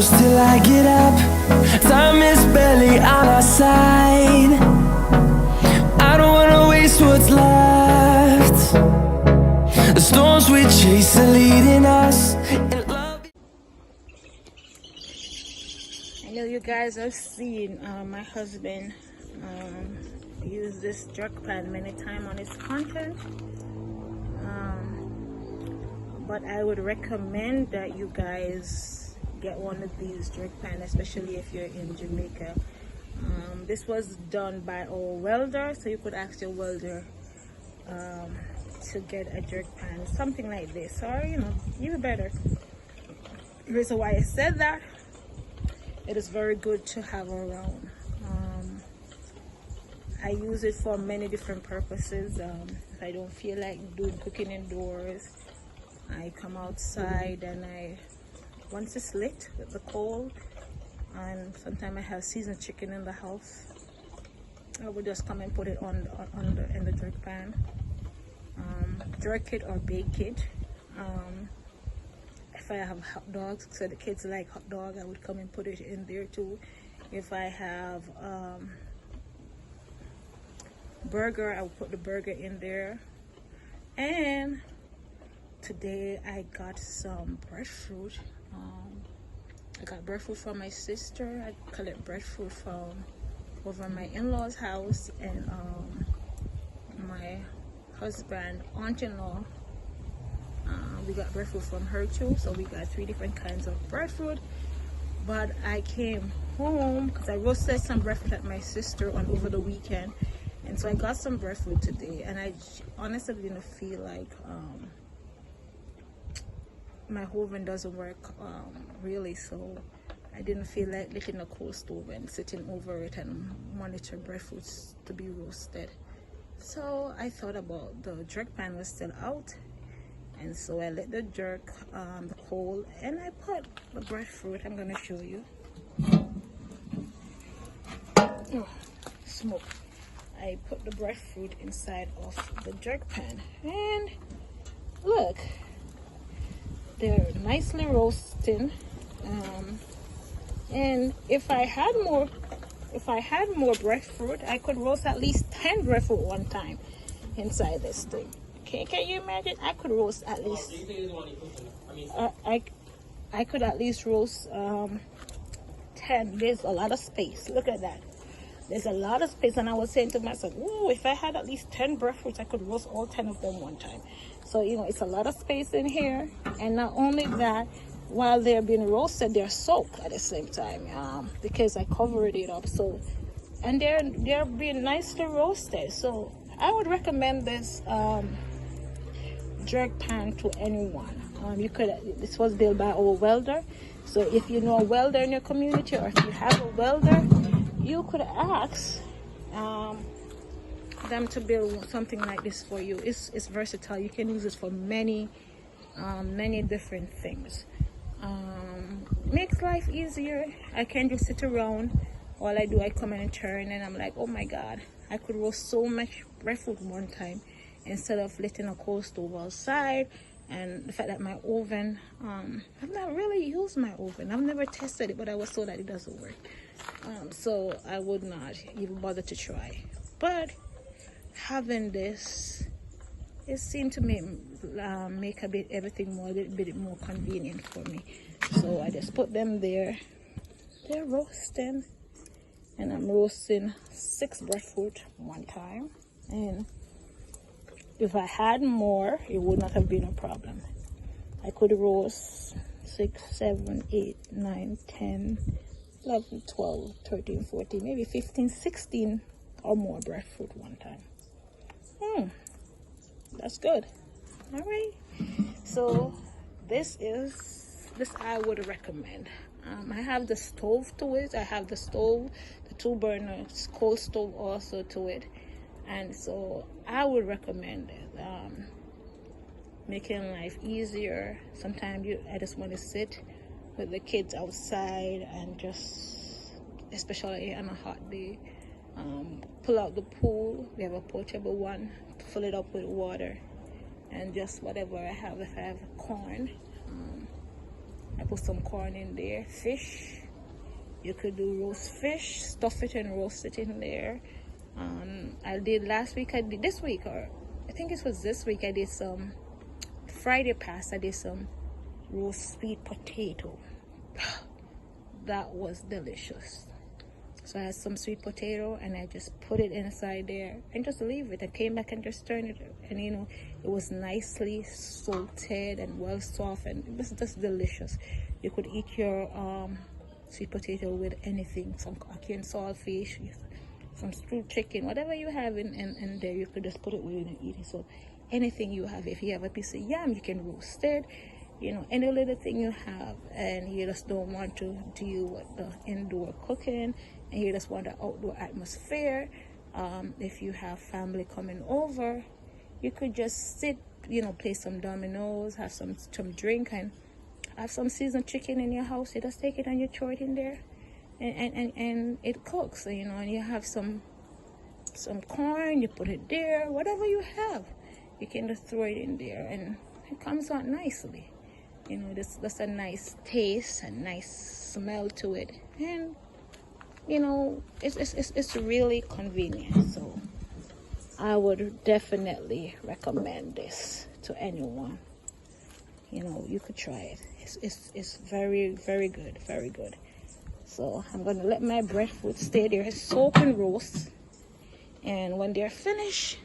close till I get up. Time is barely on our side. I don't wanna waste what's left. The storms we chase are leading us. And love. I know you guys have seen my husband use this jerk pan many times on his content, but I would recommend that you guys get one of these jerk pan, especially if you're in Jamaica. This was done by a welder, so you could ask your welder to get a jerk pan, something like this, or even better. The reason why I said that, it is very good to have around. I use it for many different purposes. If I don't feel like doing cooking indoors, I come outside and once it's lit with the coal, and sometimes I have seasoned chicken in the house, I would just come and put it in the jerk pan. Jerk it or bake it. If I have hot dogs, so the kids like hot dog, I would come and put it in there too. If I have burger, I would put the burger in there. And today I got some breadfruit. I got breadfruit from my sister. I collect breadfruit from over my in-laws house, and my husband aunt-in-law, we got breadfruit from her too. So we got 3 different kinds of breadfruit. But I came home because I roasted some breadfruit at my sister over the weekend, and so I got some breadfruit today, and I honestly didn't feel like my oven doesn't work really, so I didn't feel like licking a coal stove and sitting over it and monitor breadfruits to be roasted. So I thought about the jerk pan was still out, and so I lit the jerk, the coal, and I put the breadfruit. I'm gonna show you. Oh, smoke. I put the breadfruit inside of the jerk pan, and look, they're nicely roasting. And if I had more breadfruit, I could roast at least 10 breadfruit one time inside this thing. Can you imagine? I could roast at least. I could at least roast 10. There's a lot of space. Look at that. There's a lot of space, and I was saying to myself, "Ooh, if I had at least 10 breadfruits, I could roast all 10 of them one time." So it's a lot of space in here, and not only that, while they're being roasted, they're soaked at the same time, because I covered it up. So, and they're being nicely roasted. So I would recommend this jerk pan to anyone. This was built by our welder. So if you know a welder in your community, or if you have a welder, you could ask them to build something like this for you. It's versatile. You can use it for many different things. Makes life easier. I can just sit around. All I do, I come in and turn, and I'm like, oh my god, I could roast so much breadfruit one time instead of letting a coal stove outside. And the fact that my oven, I've not really used my oven. I've never tested it, but I was told that it doesn't work. So I would not even bother to try. But having this, it seemed to make everything a little bit more convenient for me. So I just put them there. They're roasting, and I'm roasting 6 breadfruit one time. And if I had more, it would not have been a problem. I could roast 6, 7, 8, 9, 10, 11, 12, 13, 14, maybe 15, 16 or more breadfruit one time. That's good. All right. So this I would recommend. I have the stove to it. I have the stove, the 2-burner coal stove also to it. And so I would recommend it. Making life easier. Sometimes I just want to sit with the kids outside and just, especially on a hot day, pull out the pool. We have a portable one, fill it up with water, and just whatever I have. If I have corn, I put some corn in there, fish. You could do roast fish, stuff it and roast it in there. I did last week, I did this week, or I think it was this week, I did some, Friday past, I did some roast sweet potato. That was delicious. So I had some sweet potato and I just put it inside there and just leave it. I came back and just turned it, and you know, it was nicely salted and well soft, and it was just delicious. You could eat your sweet potato with anything, some ackee and saltfish, some stewed chicken, whatever you have in there, you could just put it with it and eat it. So anything you have, if you have a piece of yam, you can roast it, you know, any little thing you have, and you just don't want to deal with the indoor cooking and you just want the outdoor atmosphere. If you have family coming over, you could just sit, you know, play some dominoes, have some drink, and have some seasoned chicken in your house. You just take it and you throw it in there, and it cooks, you know. And you have some corn, you put it there, whatever you have, you can just throw it in there, and it comes out nicely. You know, that's a nice taste and nice smell to it, and you know, it's really convenient. So I would definitely recommend this to anyone. You know, you could try it. It's very, very good, very good. So I'm gonna let my breadfruit stay there, soak and roast, and when they're finished,